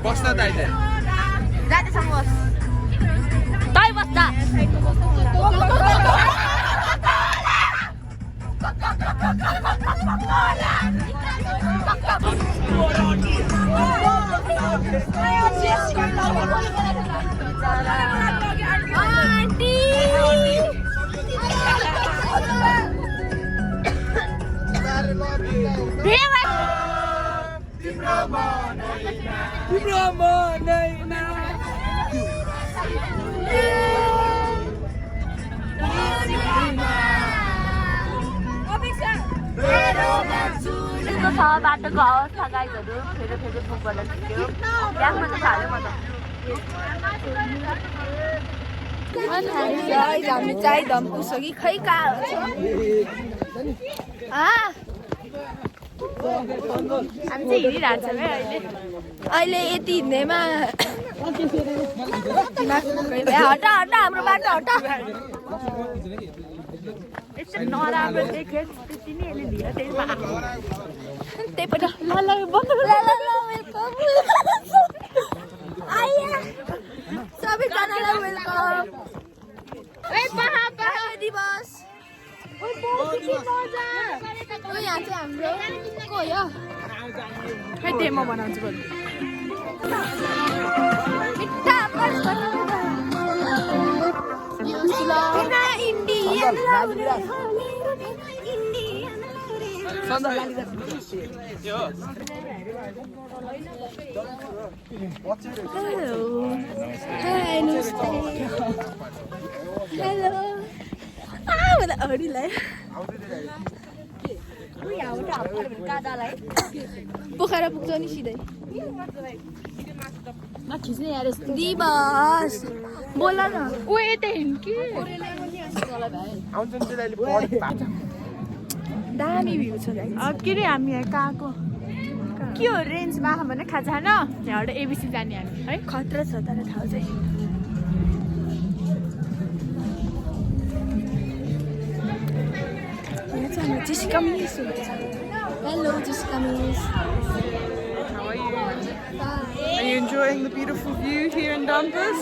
बस्दा दाइले जाँदैछ बस तै बस्दा बाटोको अवस्था गाइजहरू फेरि फेरि बुक गर्न सक्यो ब्यागमा त थाल्यो म त हामी चाहिँ धम्पुसो कि खै कहाँ हामी चाहिँ हिँडिरहेको छौँ है अहिले यति हिँड्दैमा हटा हटा हाम्रो बाटो हटा यस्तो नराम्रो देख्यो त्यति नै यसले ढिलो त्यहीपट्टि ल ल बन्द वेलकम आइया सबैजनालाई वेलकम दिवस यहाँ चाहिँ हाम्रो को हो खै डेमो बनाउँछु बरु पोखरा पुग्छ नि सिधै नखिच्ने यार दिवस बोल न ओ यता हिँड कि दामी भ्यू छ के रे हामी यहाँ कहाँको के हो रेन्जमा भने खाजा छैन यहाँबाट एबिसी जाने हामी है खतरा छ तर ठाउँ चाहिँ यहाँ चाहिँ हाम्रो जिसिका मिस हुन्छ hello Jessica miss How are you? Are you enjoying the beautiful view here in Dumpus?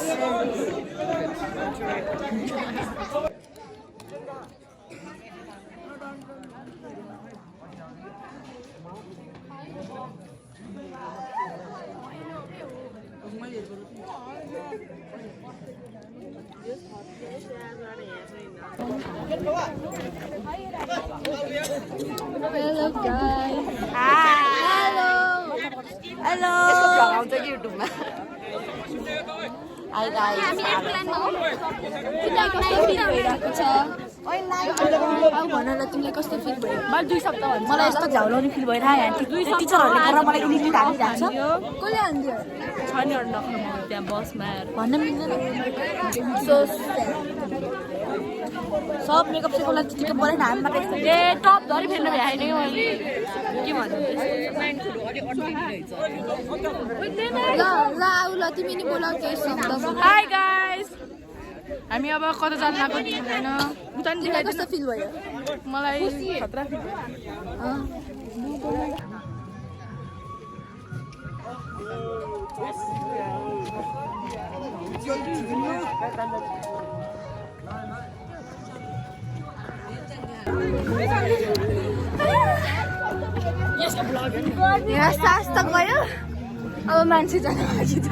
Hello guys. Hi. Hello. Hello. High guys हामी एयरप्लेनमा हो तिमीलाई कस्तो फिल भइरहेको छ आउ भन ल तिमीलाई कस्तो फिल भयो मलाई 2 शब्द भन्छ मलाई यस्तो झ्याउलाउने फिल भइरहेको यहाँ टिचरहरूले गरेर मलाई इङ्ग्लिस हालिरहेको छ कसले हान्दियो छ नि अरू नखर्नु त्यहाँ बसमा भन्न मिल्दैन सो सब मेकअप सेकअपलाई त्यतिकै परेन हामी मात्रै ए टप धरि फेर्न भ्याएन मैले के भन्नु ल ल आउ ल तिमी नि बोलाउ केही शब्द हाई गाइस हामी अब कता जान लाग्यो छैन तिमीलाई कस्तो फिल भयो मलाई खतरा फिल यहाँ सास त गयो अब मान्छे जान लागि छ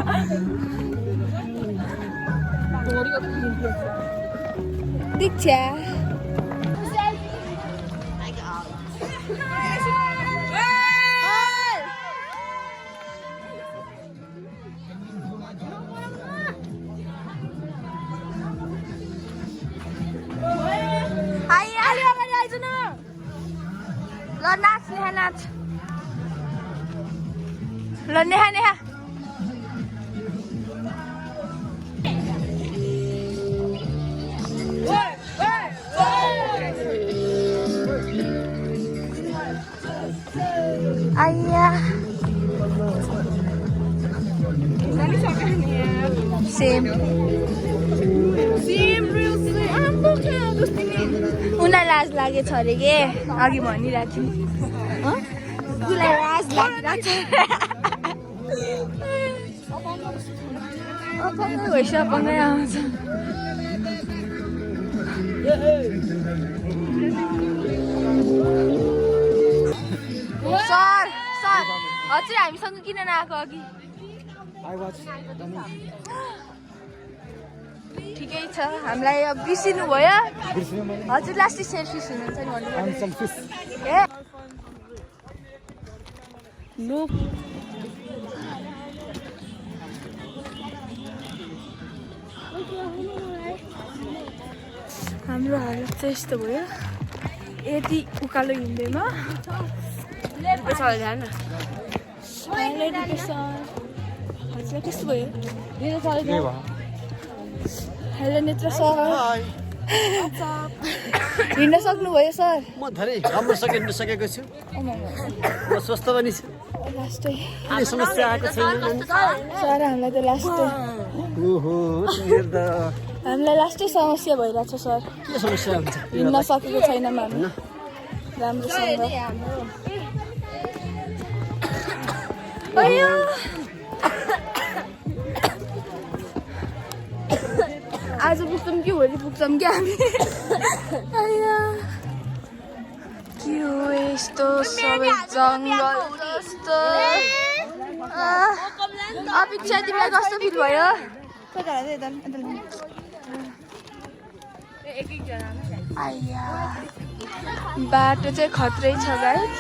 दीक्षा ल नाच नेहा नाच ल नेहा नेहा आइया सेम उनीलाई लाज लागेछ अरे के अघि भनिरहेको थिएँ उसलाई लाज लागिरहेको छ भइसक्यो आउँछ सर सर हजुर हामीसँग किन नआएको अघि ठिकै छ हामीलाई अब बिर्सिनु भयो हजुर लास्टै सेल्फी हुनुहुन्छ नि भन्नु हाम्रो हालत चाहिँ यस्तो भयो यति उकालो हिँड्दैमा हजुर कस्तो भयो हेलो नेत्र सर हिँड्न सक्नुभयो सर म धेरै राम्रोसँग हिँड्न सकेको छु म स्वस्थ पनि छु लास्टै कुनै समस्या आएको छैन सर हामीलाई त लास्टै हामीलाई लास्टै समस्या भइरहेछ सर के समस्या हुन्छ हिँड्न सकेको छैन हामी राम्रोसँग आज पुग्छौँ कि भोलि पुग्छौँ कि हामी के हो यस्तो सबै जङ्गल जस्तो अपेक्षा तिमीलाई कस्तो फिल भयो आइया बाटो चाहिँ खत्रै छ गाइस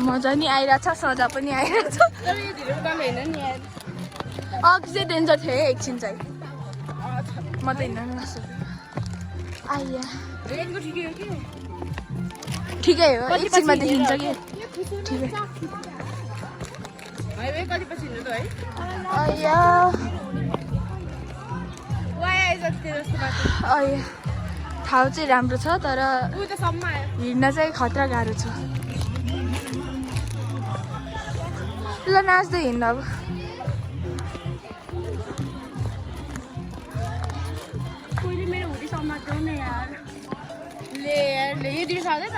मजा नि आइरहेछ सजा पनि आइरहेछ अघि चाहिँ डेन्जर थियो है एकछिन चाहिँ म त हिँड्न नसकेँ आइया ठिकै हो एकछिनमा देखिन्छ कि ठिकै ठाउँ चाहिँ राम्रो छ तर हिँड्न चाहिँ खतरा गाह्रो छ ल नाच्दै हिँड्नु अब मेरो हुडी समात्नु न यार ले यो दिन सक्दैन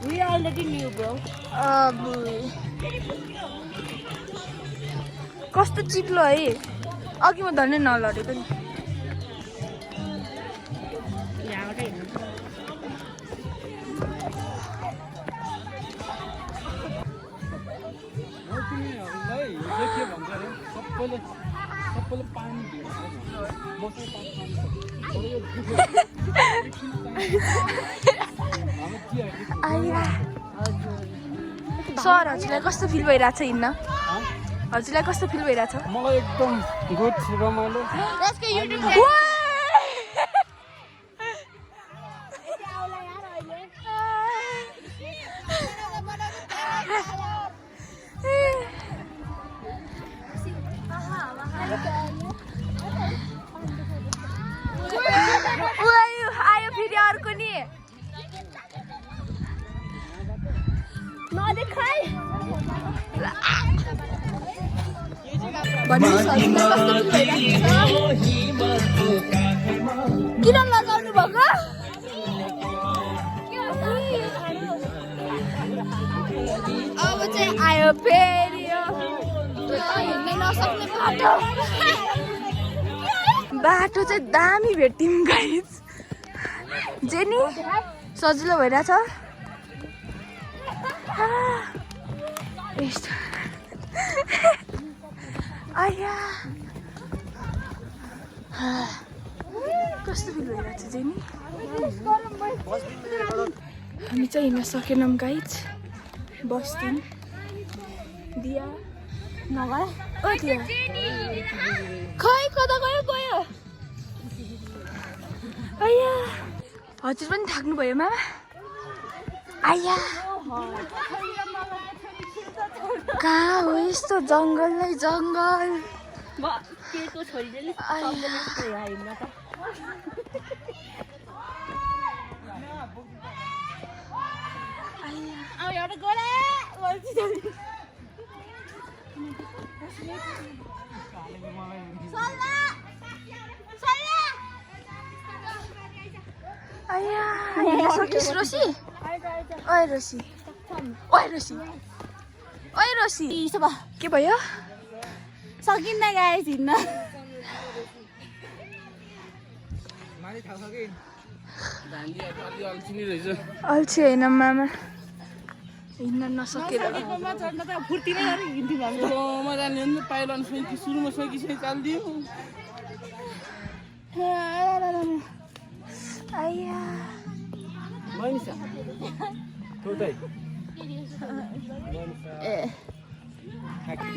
We already knew, bro. कस्तो चिप्लो है अघि म धन्नै नलडेको नि सर हजुरलाई कस्तो फिल भइरहेछ हिँड्न हजुरलाई कस्तो फिल भइरहेछ मलाई एकदम गुड रमाइलो आयो फेरि अर्को नि किन लगाउनु भएको अब चाहिँ आयो फेरि हिँड्नै नसक्ने बाटो चाहिँ दामी भेट्यौँ गाइस जेनी सजिलो भइरहेछ आया कस्तो फिल भइरहेछ जेनी हामी चाहिँ हिँड्न सकेनौँ गाइस बस्यौँ दिया नगए ओ दिया खै कता गयो गयो आया हजुर पनि थाक्नु भयो मामा आया कहाँ हो यस्तो जङ्गल नै जङ्गल सकिस् रोसी ओए रोसी ओए रोसी ओए रोसी के भयो सकिन्न गाइस हिँड्न अल्छी होइन मामा हिँड्न नसकेर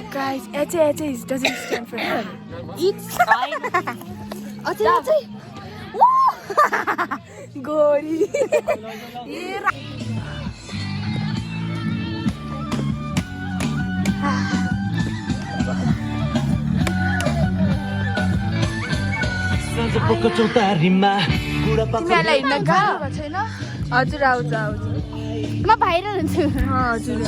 Guys, Eche doesn't stand for him. It's fine. Eche. Gori. तिमीहरूलाई हिँड्न गाह्रो भएको छैन हजुर आउँछ म भाइरल हुन्छु हजुर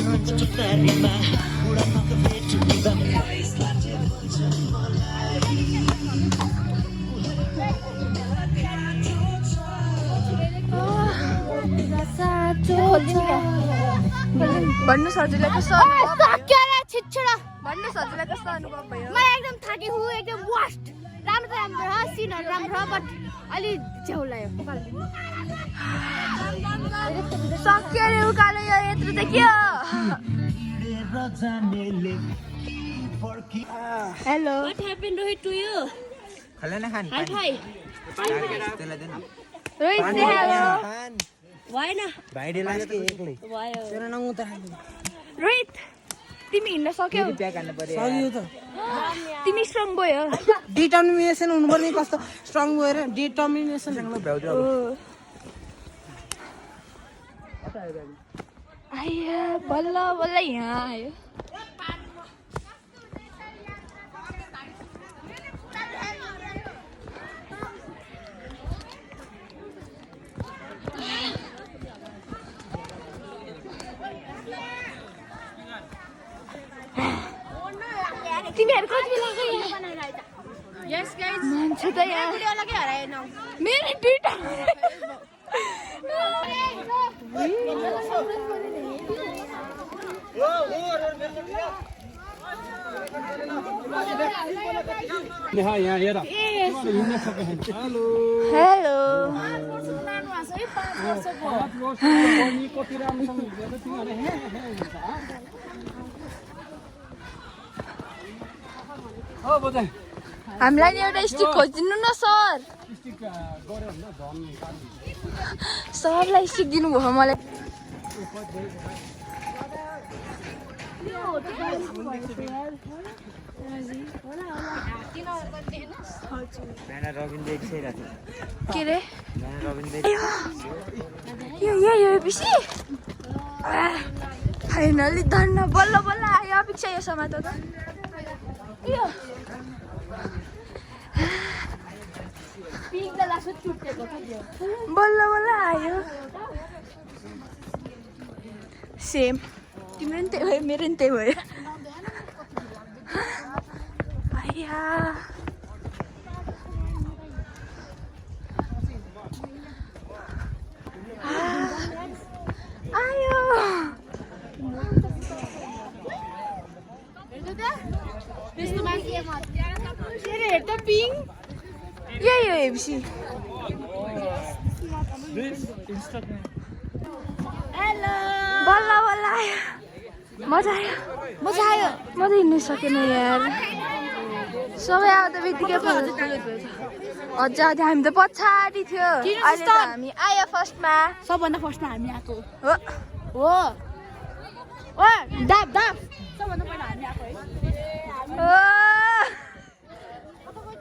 भन्नुहोस् हजुरलाई कस्तो भन्नुहोस् हजुरलाई कस्तो अनुभव भयो म एकदम थाकेको छु एकदम वर्स्ट राम्रो छ सिनहरु राम्रो छ बट अलि झ्याउ लाग्यो सक्यो रे उकालो यो यत्रो चाहिँ के हो hello What happened Rohit to you? Hi. Rohit say hello Why na? Why? Rohit तिमी हिँड्न सक्यौ तिमी स्ट्रङ भयो डिटर्मिनेसन हुनुपर्ने कस्तो स्ट्रङ भएर डिटर्मिनेसन आया बल्ल बल्ल यहाँ आयो तिमीहरु कति बेला गयो यस गाइस मान्छे त यहाँ भिडियो लगे हराएन मेरो दुईटा यहाँ हेर हेलो हामीलाई नि एउटा स्टिक खोजिदिनु न सर सरलाई स्टिक दिनुभयो मलाई के रे यो पिसी फाइनली धन्न बल्ल बल्ल आयो अपेक्षा यो समात त यो बल्ल बल्ल आयो सेम तिम्रो नि त्यही भयो मेरो नि त्यही भयो आया आयो यो हेप्सी बल्ल बल्ल आयो मजा आयो मजा हिँड्नु सकेन यार सबै आउँदा बित्तिकै अझ हामी त पछाडि थियो अहिले त हामी आयो फर्स्टमा सबभन्दा फर्स्टमा हामी आएको हो सबभन्दा पहिला हामी आएको है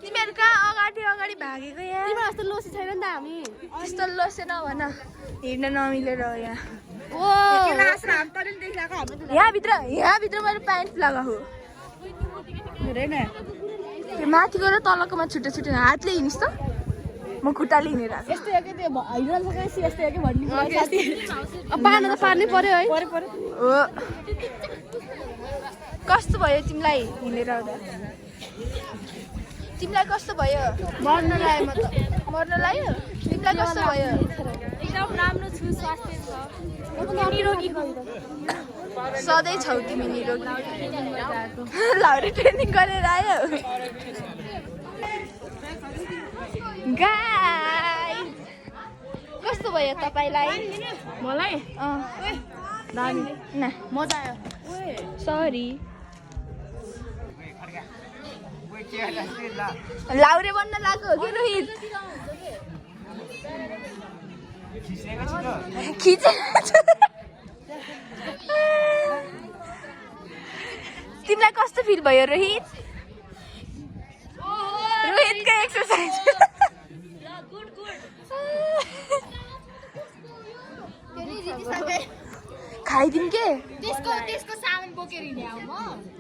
तिमीहरू कहाँ अगाडि भागेको यहाँ तिम्रो जस्तो लोसी छैन नि त हामी त्यस्तो लोसे नभन हिँड्न नमिलेर हो यहाँ यहाँभित्र मैले प्यान्ट लगाएको त्यो माथिको र तलकोमा छुट्टै छुट्टै हातले हिँड्नुहोस् त म खुट्टाले हिँडेर यस्तो हो कि त्यो हिँड्न सकेपछि यस्तो हो कि भन्नु पार्न त पार्नै पर्यो है हो कस्तो भयो तिमीलाई हिँडेर आउँदा तिमीलाई कस्तो भयो मर्न लाग्यो म त मर्न लाग्यो तिमीलाई कस्तो भयो एकदम राम्रो छु स्वास्थ्य छ निरोगी सधैँ छौ तिमी निरोगी लाउरे ट्रेनिङ गरेर आयो गाइस कस्तो भयो तपाईँलाई मलाई दामी न मजा आयो सरी लाउरे बन्न लाग्यो कि रोहित खिचे तिमीलाई कस्तो फिल भयो रोहित रोहितको एक्सर्साइज खाइदिउँ के त्यसको सामान बोकेर हिँडे आऊ म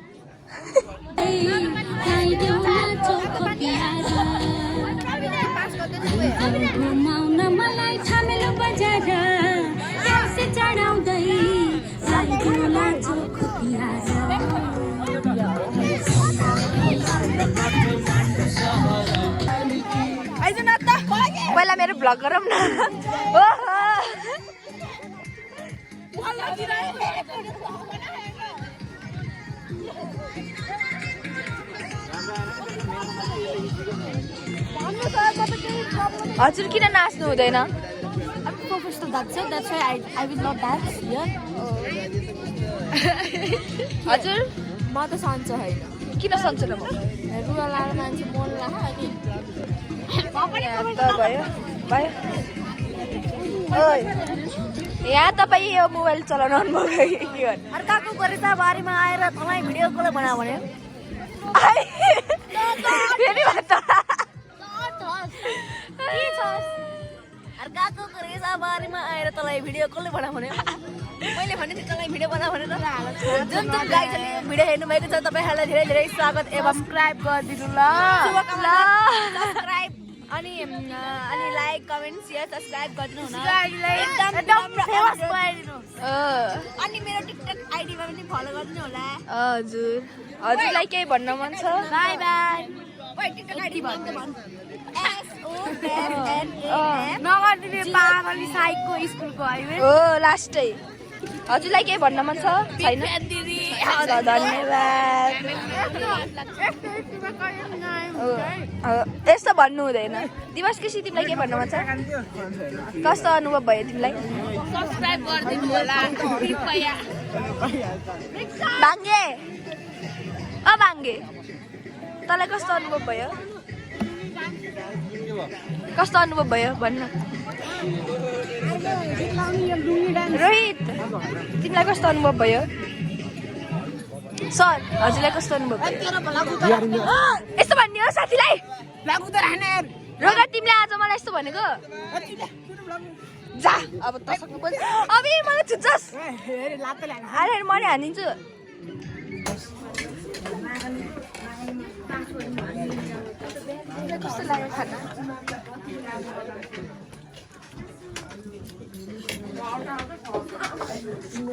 पहिला मेरो भ्लग गरौँ न हजुर किन नाच्नु हुँदैन professional dancer, that's why I will not dance here. हजुर म त सन्चो होइन किन सन्चो न रुवा लाएर मान्छे मन भयो भयो ओइ यहाँ तपाईँ यो मोबाइल चलाउनु अनुभव के अर्काको गरेसा बारीमा आएर तँलाई भिडियो कल बना भने फेरि भन्छ अर्काको गरेसा बारीमा आएर तँलाई भिडियो कल बना भने मैले भने तँलाई भिडियो बना भनेर जुन जुन गाइजले भिडियो हेर्नु भएको छ तपाईँहरूलाई धेरै धेरै स्वागत एवं सब्स्क्राइब गरिदिनु ल सब्स्क्राइब अनि लाइक कमेन्ट शेयर सब्स्क्राइब गरिदिनु हुन एकदम फेमस बनाइदिनु अनि मेरो टिकटक आइडीमा पनि फलो गरिदिनु होला हजुर हजुरलाई केही भन्न मन छ बाइ बाइ ओइ टिकटक आइडी भन्न नगर्दिने पागली साइकको स्कुलको हाइवे हो लास्टै हजुरलाई केही भन्न मन छ छैन धन्यवाद यस्तो भन्नु हुँदैन दिवस कृषि तिमीलाई के भन्न मन छ कस्तो अनुभव भयो तिमीलाई सब्स्क्राइब गरिदिनु होला कृपया भाङ्गे अ भाङ्गे तँलाई कस्तो अनुभव भयो भन्न रोहित तिमीलाई कस्तो अनुभव भयो सर हजुरलाई कस्तो अनुभव भयो यस्तो भन्ने हो साथीलाई रोगा तिमीले आज मलाई यस्तो भनेको जा अब त सक्नु पर्छ अब मलाई छुच्छस् अरे म नि हानिदिन्छु कस्तो लाग्यो खाना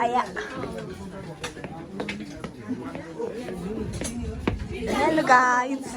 आया हेलो गाइस